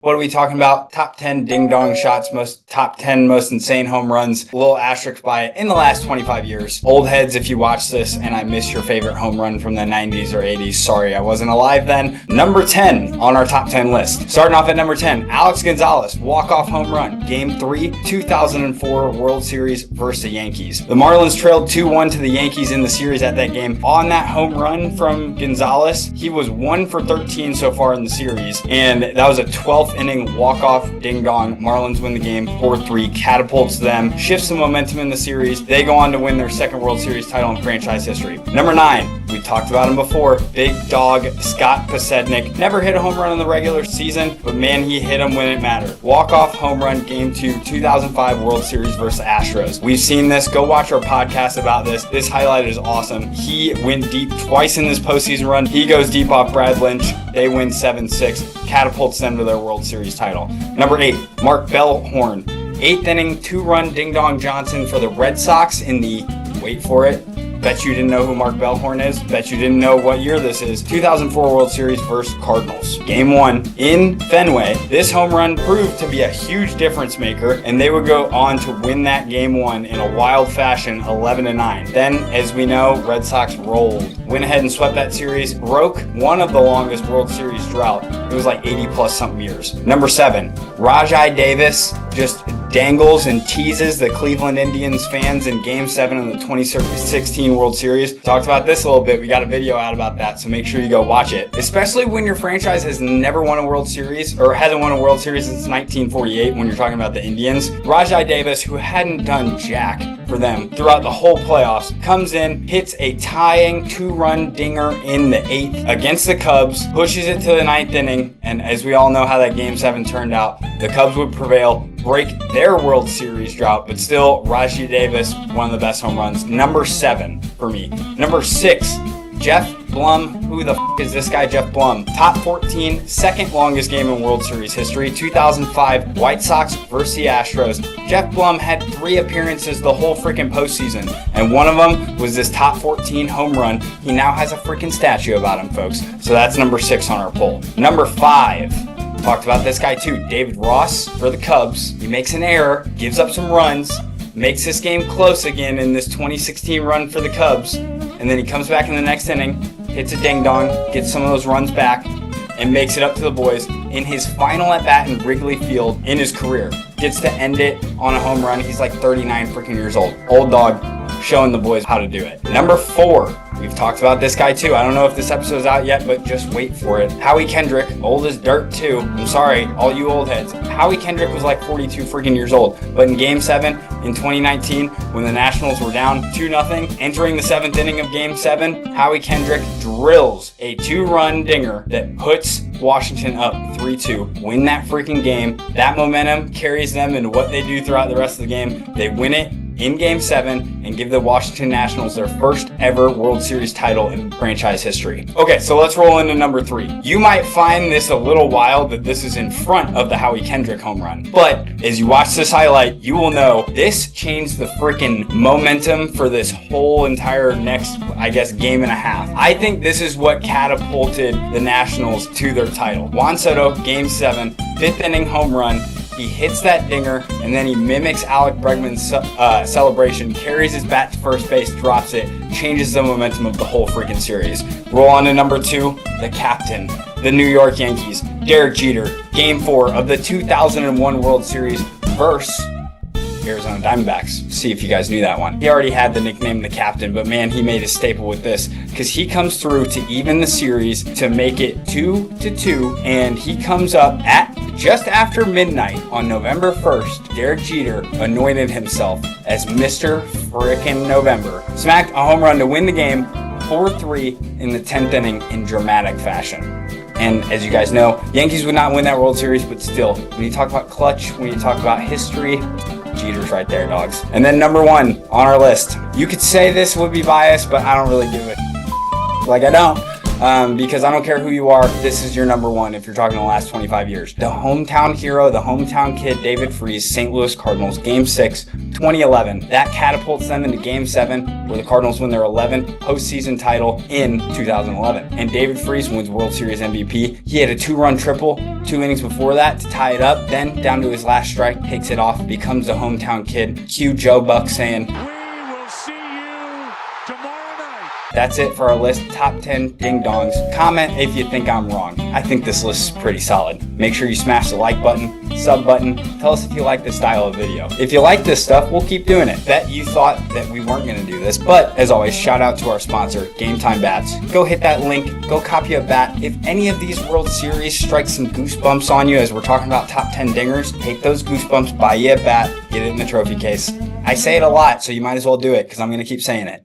What are we talking about? Top 10 ding-dong shots, top 10 most insane home runs. A little asterisk by it in the last 25 years. Old heads, if you watch this and I miss your favorite home run from the 90s or 80s, sorry, I wasn't alive then. Number 10 on our top 10 list. Starting off at number 10, Alex Gonzalez, walk-off home run. Game 3, 2004 World Series versus the Yankees. The Marlins trailed 2-1 to the Yankees in the series at that game. On that home run from Gonzalez, he was 1 for 13 so far in the series, and that was a 12th inning walk-off ding-dong. Marlins win the game 4-3, catapults them, shifts the momentum in the series. They go on to win their second World Series title in franchise history. Number 9, we talked about him before, big dog Scott Podsednik. Never hit a home run in the regular season, but man, he hit them when it mattered. Walk-off home run, Game 2, 2005 World Series versus Astros. We've seen this. Go watch our podcast about this. This highlight is awesome. He went deep twice in this postseason run. He goes deep off Brad Lynch. They win 7-6, catapults them to their World Series title. Number 8, Mark Bellhorn. 8th inning, 2-run ding-dong Johnson for the Red Sox in the, wait for it, bet you didn't know who Mark Bellhorn is, bet you didn't know what year this is, 2004 World Series versus Cardinals. Game 1 in Fenway. This home run proved to be a huge difference maker, and they would go on to win that Game 1 in a wild fashion, 11-9. Then, as we know, Red Sox rolled. Went ahead and swept that series, broke one of the longest World Series drought. It was like 80 plus something years. Number 7, Raji Davis just dangles and teases the Cleveland Indians fans in Game 7 of the 2016 World Series. Talked about this a little bit. We got a video out about that, so make sure you go watch it. Especially when your franchise has never won a World Series, or hasn't won a World Series since 1948 when you're talking about the Indians. Raji Davis, who hadn't done jack for them throughout the whole playoffs, comes in, hits a tying 2-run dinger in the 8th against the Cubs, pushes it to the 9th inning, and as we all know how that Game 7 turned out, the Cubs would prevail, break their World Series drought, but still, Raji Davis, one of the best home runs. Number 7 for me. Number 6, Jeff Blum. Who the is this guy, Jeff Blum? Top 14, second longest game in World Series history, 2005 White Sox versus the Astros. Jeff Blum had 3 appearances the whole freaking postseason, and one of them was this top 14 home run. He now has a freaking statue about him, folks. So that's number 6 on our poll. Number 5, talked about this guy too, David Ross for the Cubs. He makes an error, gives up some runs, makes this game close again in this 2016 run for the Cubs, and then he comes back in the next inning, hits a ding-dong, gets some of those runs back, and makes it up to the boys in his final at-bat in Wrigley Field in his career. Gets to end it on a home run. He's like 39 freaking years old. Old dog, showing the boys how to do it. Number 4, we've talked about this guy too. I don't know if this episode's out yet, but just wait for it. Howie Kendrick, old as dirt too. I'm sorry, all you old heads. Howie Kendrick was like 42 freaking years old. But in Game 7 in 2019, when the Nationals were down 2-0, entering the 7th inning of Game 7, Howie Kendrick drills a 2-run dinger that puts Washington up 3-2. Win that freaking game. That momentum carries them into what they do throughout the rest of the game. They win it in Game 7 and give the Washington Nationals their first ever World Series title in franchise history. Okay, so let's roll into number 3. You might find this a little wild that this is in front of the Howie Kendrick home run, but as you watch this highlight, you will know this changed the freaking momentum for this whole entire next, I guess, game and a half. I think this is what catapulted the Nationals to their title. Juan Soto, Game 7, 5th inning home run. He hits that dinger, and then he mimics Alec Bregman's celebration, carries his bat to first base, drops it, changes the momentum of the whole freaking series. Roll on to number 2, the captain, the New York Yankees, Derek Jeter, Game 4 of the 2001 World Series versus Arizona Diamondbacks. See if you guys knew that one. He already had the nickname the captain, but man, he made a staple with this because he comes through to even the series to make it 2-2, and he comes up at just after midnight on November 1st. Derek Jeter anointed himself as Mr. Frickin' November. Smacked a home run to win the game 4-3 in the 10th inning in dramatic fashion. And as you guys know, Yankees would not win that World Series, but still, when you talk about clutch, when you talk about history, Jeter's right there, dogs. And then number 1 on our list. You could say this would be biased, but I don't really give it. Like, I don't. because I don't care who you are, this is your number one if you're talking the last 25 years. The hometown hero, the hometown kid, David Freese, St. Louis Cardinals, Game 6, 2011. That catapults them into Game 7, where the Cardinals win their 11th postseason title in 2011. And David Freese wins World Series MVP. He had a 2-run triple 2 innings before that to tie it up. Then, down to his last strike, takes it off, becomes a hometown kid. Cue Joe Buck saying, "We will see you tomorrow night." That's it for our list, top 10 ding-dongs. Comment if you think I'm wrong. I think this list is pretty solid. Make sure you smash the like button, sub button. Tell us if you like this style of video. If you like this stuff, we'll keep doing it. Bet you thought that we weren't going to do this, but as always, shout out to our sponsor, Game Time Bats. Go hit that link, go copy a bat. If any of these World Series strike some goosebumps on you as we're talking about top 10 dingers, take those goosebumps, buy you a bat, get it in the trophy case. I say it a lot, so you might as well do it because I'm going to keep saying it.